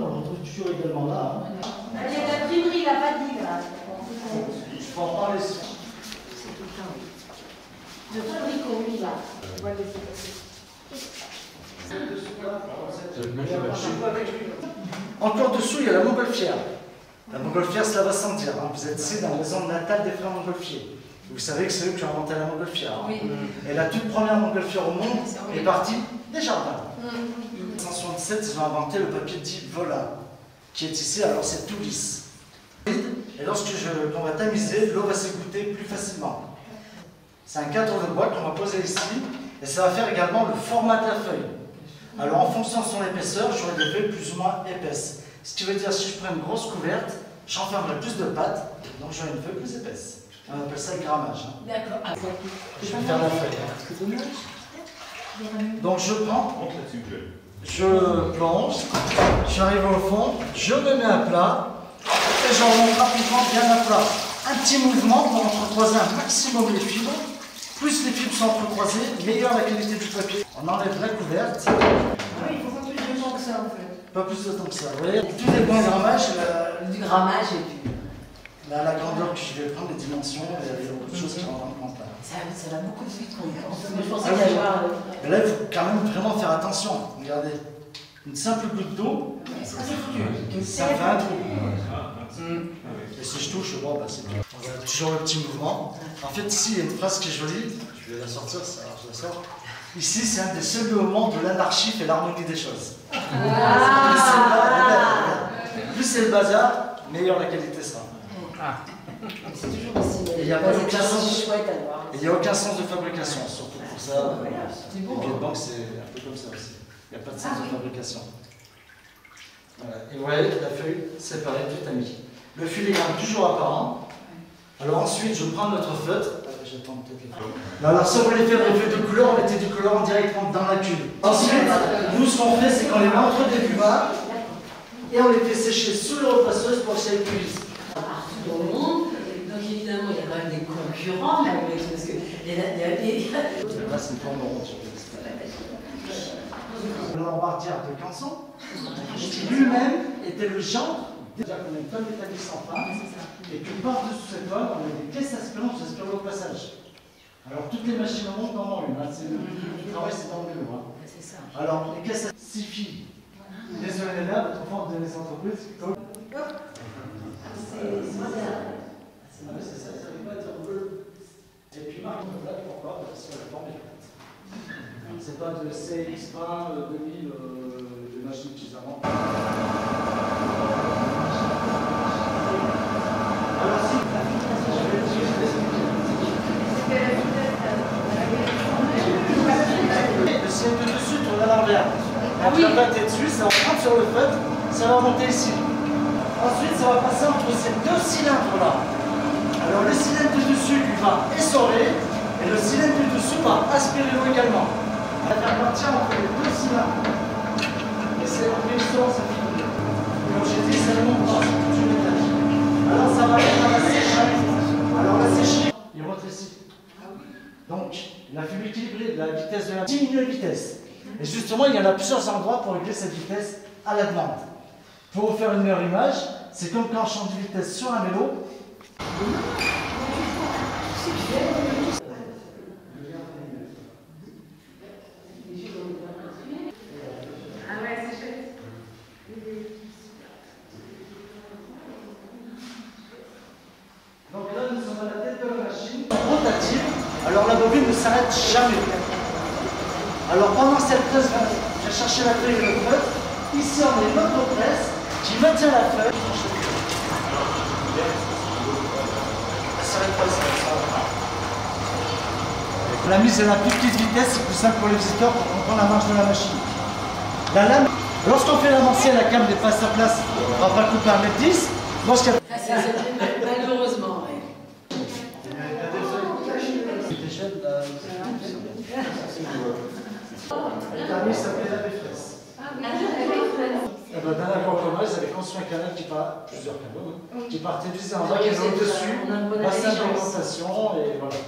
on le retrouve toujours également là. Hein. Il y a de la primerie, il n'a pas dit là. Je peux en parler. De fabriquerie là. On va laisser passer. Encore dessous, il y a la montgolfière. La montgolfière, cela va sans dire. Hein. Vous êtes ici dans la maison natale des frères Montgolfier. Vous savez que c'est eux qui ont inventé la montgolfière. Hein. Oui. Et la toute première montgolfière au monde est partie des jardins. En 1977, ils ont inventé le papier dit vola, qui est ici, alors c'est tout lisse. Et lorsque on va tamiser, l'eau va s'égoutter plus facilement. C'est un cadre de bois qu'on va poser ici, et ça va faire également le format de la feuille. Alors en fonction de son épaisseur, j'aurai des feuilles plus ou moins épaisses. Ce qui veut dire, si je prends une grosse couverte, j'enfermerai plus de pâte, donc j'aurai une feuille plus épaisse. On appelle ça le grammage. Hein. D'accord. Je vais faire la feuille. Hein. Donc je prends, je plonge, j'arrive au fond, je me mets à plat, et j'en monte rapidement bien à plat. Un petit mouvement pour entrecroiser un maximum les fibres. Plus les fibres sont entrecroisées, meilleure la qualité du papier. On enlève la couverte. Ah oui, il faut pas plus de temps que ça en fait. Pas plus de temps que ça, vous voyez. Tout dépend du grammage. Du grammage et du... La grandeur que je vais prendre, les dimensions, il y a beaucoup de choses qui rentrent en compte là. Ça va beaucoup de vite quand on pense. Je pensais qu'il y avait... Mais là, il faut quand même vraiment faire attention. Regardez, une simple goutte d'eau, ça fait un trou. Et si je touche, bon, bah, c'est bien. On a toujours le petit mouvement. En fait, ici, il y a une phrase qui est jolie. Je vais la sortir, alors je la sors. Ici, c'est un des seuls moments de l'anarchie et l'harmonie des choses. Plus c'est le bazar, meilleure la qualité sera. C'est toujours aussi. Il n'y a pas aucun sens. Chouette à voir. Il n'y a aucun sens de fabrication, surtout pour ça. C'est beau. Les pieds de banque, c'est un peu comme ça aussi. Il n'y a pas de sens de fabrication. Voilà. Et vous voyez, la feuille séparée, tout à mis. Le filigrane toujours apparent. Alors ensuite, je prends notre feutre. J'attends peut-être les feuilles. Alors si on voulait faire des feuilles de couleur, on mettait du colorant directement dans la cuve. Ensuite, nous, ce qu'on fait, c'est qu'on les met entre des buvards et on les fait sécher sous l'eau passeuse pour que ça aille plus vite. Partout dans le monde. Donc évidemment, il y a quand même des concurrents malgré tout. Parce que là, c'est une forme ronde. Le Lombardière de Canson, qui lui-même était le gendre. Déjà qu'on a une tôle métallique sans fin, et que par-dessus cette tôle, on a des caisses aspirantes qui aspirent l'eau au passage. Alors toutes les machines au monde en ont une. Hein. Le travail, c'est dans le vélo. Hein. C'est ça. Alors les caisses aspirent. Désolé les là, votre enfant de les entreprises. C'est ça. C'est ça, ça ne veut pas dire bleu. Et puis marque de blague, pourquoi? Parce que la forme est plate. C'est pas de CX20 2000 de machines qu'ils inventent. Alors si, le ciel de dessus tourne à l'envers. Donc la pâte est dessus, ça va prendre sur le feutre, ça va monter ici. Ensuite, ça va passer entre ces deux cylindres-là. Alors le cylindre du dessus lui va essorer et le cylindre du dessous va aspirer l'eau également. On va faire partir entre les deux cylindres. Et c'est en essor, ça finit. Comme j'ai dit, ça ne monte pas, c'est du métal. Alors ça va être à la sécherie. Alors la sécherie, il rentre ici. Donc la fume équilibrée, la vitesse de la diminue la vitesse. Et justement, il y en a plusieurs endroits pour régler cette vitesse à la demande. Pour vous faire une meilleure image, c'est comme quand on change de vitesse sur un vélo. Donc là, nous sommes à la tête de la machine. Rotative, alors la bobine ne s'arrête jamais. Alors pendant cette presse, j'ai cherché la feuille et le feutre. Ici, on a une autre presse qui maintient la feuille. Elle s'arrête pas, ça. La mise à la plus petite vitesse, c'est plus simple pour les visiteurs pour comprendre la marche de la machine. La lame, lorsqu'on fait l'avancer, la came dépasse sa place, on ne va pas couper 1m10. Malheureusement, oui. Il y a des feuilles. Des jeunes, le dernier s'appelait l'abbé Fraisse. Dans la Courcomage, ils avaient construit un canal qui partait du Zéanda, qui est au-dessus, bassin d'augmentation, et voilà.